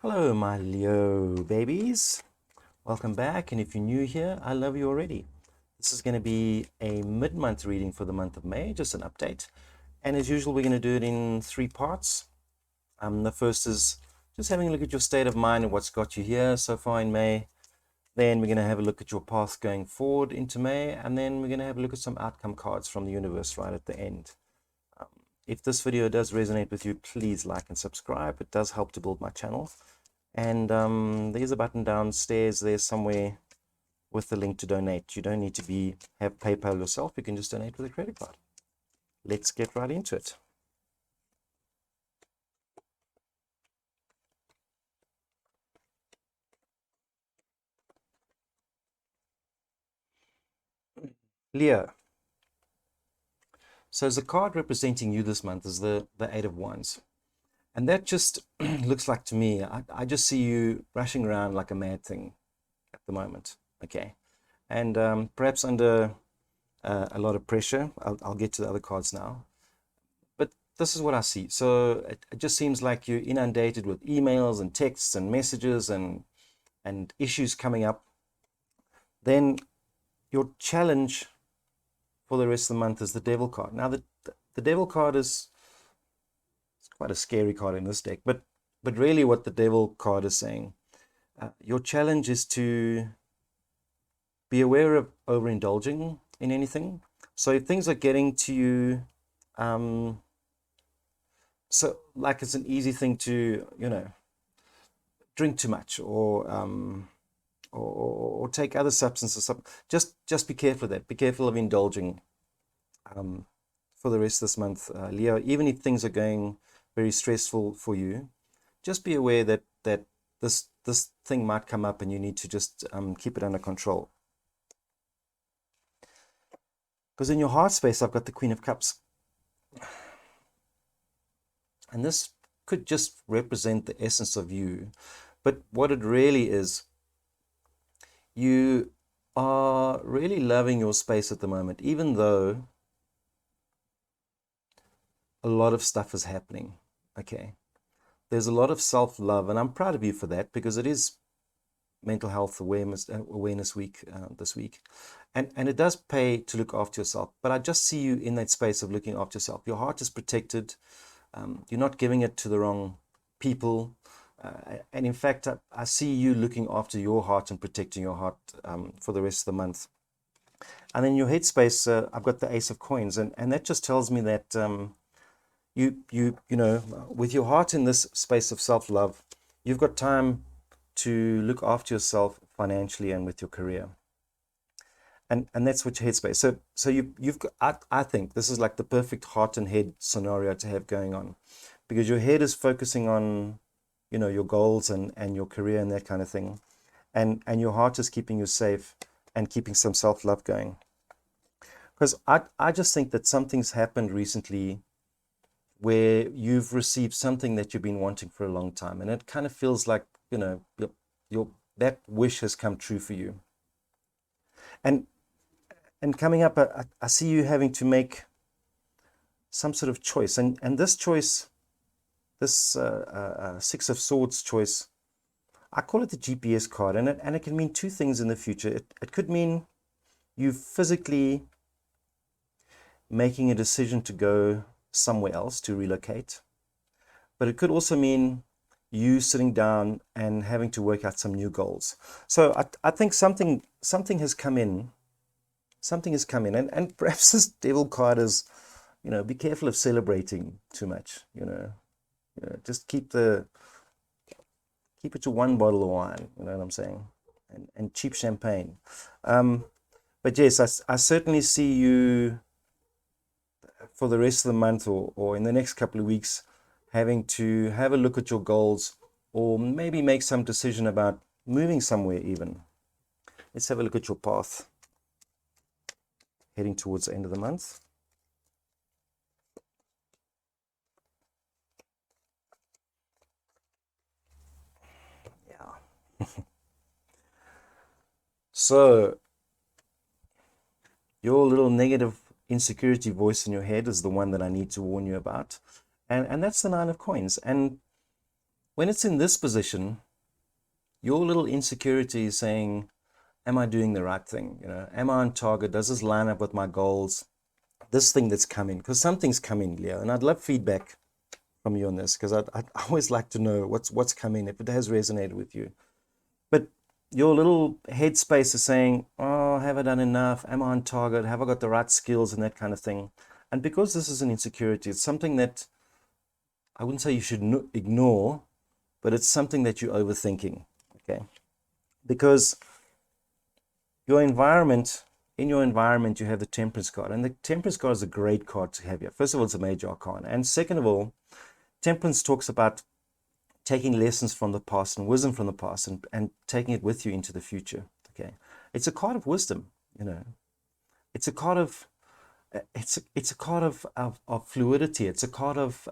Hello, my Leo babies. Welcome back. And if you're new here, I love you already. This is going to be a mid-month reading for the month of May, just an update. And as usual, we're going to do it in three parts. The first is just having a look at your state of mind and what's got you here so far in May. Then we're going to have a look at your path going forward into May. And then we're going to have a look at some outcome cards from the universe right at the end. If this video does resonate with you, please like and subscribe. It does help to build my channel. And there's a button downstairs there somewhere with the link to donate. You don't need to have PayPal yourself. You can just donate with a credit card. Let's get right into it. Leo. So the card representing you this month is the Eight of Wands. And that just looks like to me, I just see you rushing around like a mad thing at the moment. Okay. And perhaps under a lot of pressure. I'll get to the other cards now. But this is what I see. So it just seems like you're inundated with emails and texts and messages and issues coming up. Then your challenge for the rest of the month is the Devil card. Now, the Devil card is quite a scary card in this deck, but really what the Devil card is saying, your challenge is to be aware of overindulging in anything. So if things are getting to you, so like it's an easy thing to, drink too much or take other substances. Just be careful of that. Be careful of indulging for the rest of this month, Leo. Even if things are going very stressful for you, just be aware that this thing might come up and you need to just keep it under control. Because in your heart space, I've got the Queen of Cups. And this could just represent the essence of you. But what it really is, you are really loving your space at the moment, even though a lot of stuff is happening. Okay. There's a lot of self-love, and I'm proud of you for that, because it is Mental Health Awareness Week this week. And it does pay to look after yourself. But I just see you in that space of looking after yourself. Your heart is protected. You're not giving it to the wrong people. And in fact, I see you looking after your heart and protecting your heart for the rest of the month. And then your headspace, I've got the Ace of Coins. And that just tells me that you know, with your heart in this space of self-love, you've got time to look after yourself financially and with your career. And that's what your headspace. So you've got, I think this is like the perfect heart and head scenario to have going on, because your head is focusing on, your goals and your career and that kind of thing. And your heart is keeping you safe and keeping some self-love going. Because I just think that something's happened recently where you've received something that you've been wanting for a long time. And it kind of feels like, that wish has come true for you. And coming up, I see you having to make some sort of choice. And this choice, this Six of Swords choice, I call it the GPS card. And it can mean two things in the future. It could mean you physically making a decision to go somewhere else, to relocate. But it could also mean you sitting down and having to work out some new goals. So I think something has come in. Something has come in, and perhaps this Devil card is, be careful of celebrating too much. Just keep it to one bottle of wine. You know what I'm saying, and cheap champagne. But yes, I certainly see you for the rest of the month or in the next couple of weeks having to have a look at your goals, or maybe make some decision about moving somewhere even. Let's have a look at your path heading towards the end of the month. Yeah. So your little negative insecurity voice in your head is the one that I need to warn you about. And that's the Nine of Coins. And when it's in this position, your little insecurity is saying, am I doing the right thing? Am I on target? Does this line up with my goals? This thing that's coming, because something's coming, Leo, and I'd love feedback from you on this, because I'd always like to know what's coming, if it has resonated with you. But your little headspace is saying, oh, have I done enough? Am I on target? Have I got the right skills and that kind of thing? And because this is an insecurity, it's something that I wouldn't say you should ignore, but it's something that you're overthinking, okay? Because in your environment, you have the Temperance card. And the Temperance card is a great card to have here. First of all, it's a major arcana. And second of all, Temperance talks about taking lessons from the past and wisdom from the past and taking it with you into the future, okay? It's a card of wisdom, It's a card of, it's a card of fluidity. It's a card of,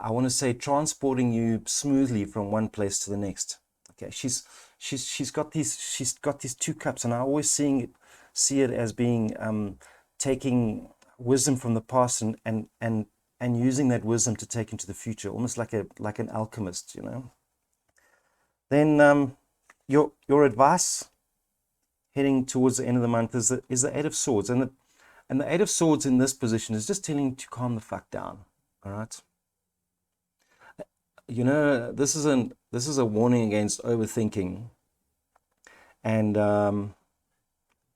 I want to say, transporting you smoothly from one place to the next. Okay, she's got these two cups, and I always see it as being taking wisdom from the past and using that wisdom to take into the future, almost like an alchemist, Then your advice heading towards the end of the month is the Eight of Swords, and the Eight of Swords in this position is just telling you to calm the fuck down. All right. This is a warning against overthinking, and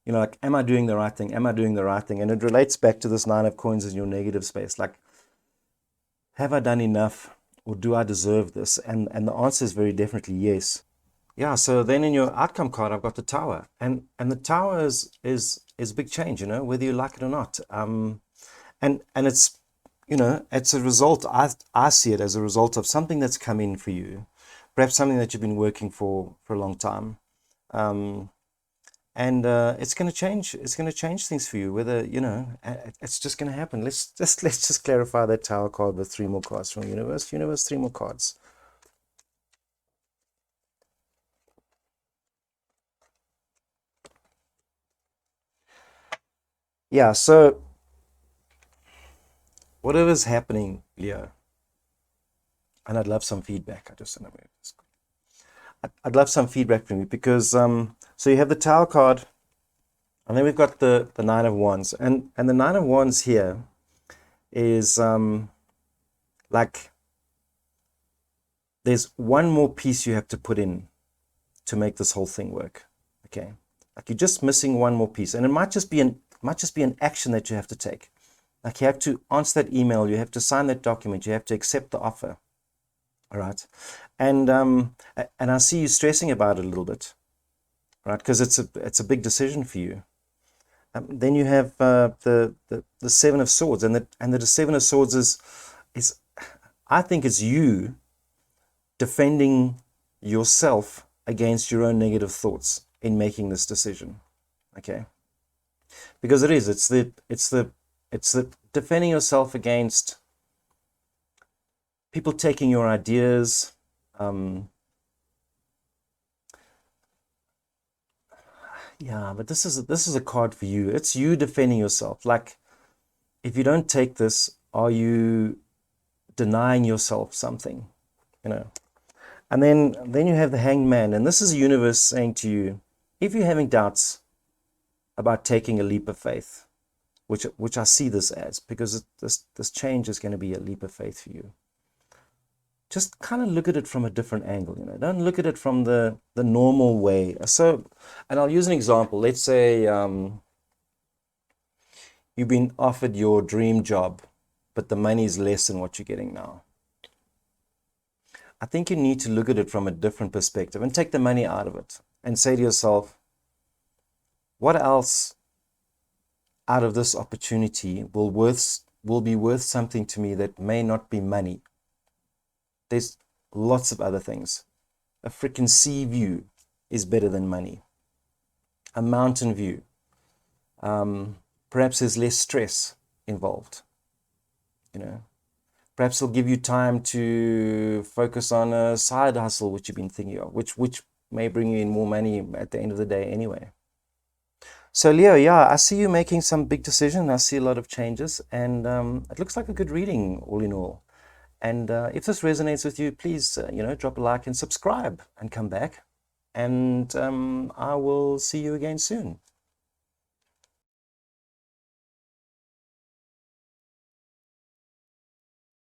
like, am I doing the right thing? Am I doing the right thing? And it relates back to this Nine of Coins in your negative space. Like, have I done enough, or do I deserve this? And the answer is very definitely yes. Yeah. So then in your outcome card, I've got the Tower, and the Tower is a big change. Whether you like it or not. And it's it's a result, I see it as a result of something that's come in for you, perhaps something that you've been working for a long time. And it's going to change. It's going to change things for you, whether, it's just going to happen. Let's just clarify that Tower card with 3 more cards from Universe. Universe, 3 more cards. Yeah, so whatever's happening, Leo, and I'd love some feedback. I'd love some feedback from you, because so you have the Tower card, and then we've got the Nine of Wands, and the Nine of Wands here is like, there's one more piece you have to put in to make this whole thing work. Okay, like, you're just missing one more piece, and it might just be an action that you have to take. Like, you have to answer that email, you have to sign that document, you have to accept the offer. All right, and I see you stressing about it a little bit, right? Because it's a big decision for you. Then you have the Seven of Swords, and the Seven of Swords is I think it's you defending yourself against your own negative thoughts in making this decision. Okay, because it's the defending yourself against people taking your ideas, yeah, but this is a card for you. It's you defending yourself. Like, if you don't take this, are you denying yourself something? And then you have the Hanged Man, and this is the universe saying to you, if you're having doubts about taking a leap of faith, which I see this as, because this change is going to be a leap of faith for you. Just kind of look at it from a different angle, Don't look at it from the normal way. So, and I'll use an example. Let's say you've been offered your dream job, but the money is less than what you're getting now. I think you need to look at it from a different perspective and take the money out of it and say to yourself, what else out of this opportunity will be worth something to me that may not be money? There's lots of other things. A freaking sea view is better than money. A mountain view. Perhaps there's less stress involved. Perhaps it'll give you time to focus on a side hustle which you've been thinking of, which may bring you in more money at the end of the day anyway. So Leo, yeah, I see you making some big decisions. I see a lot of changes, and it looks like a good reading all in all. And if this resonates with you, please, drop a like and subscribe and come back. And I will see you again soon.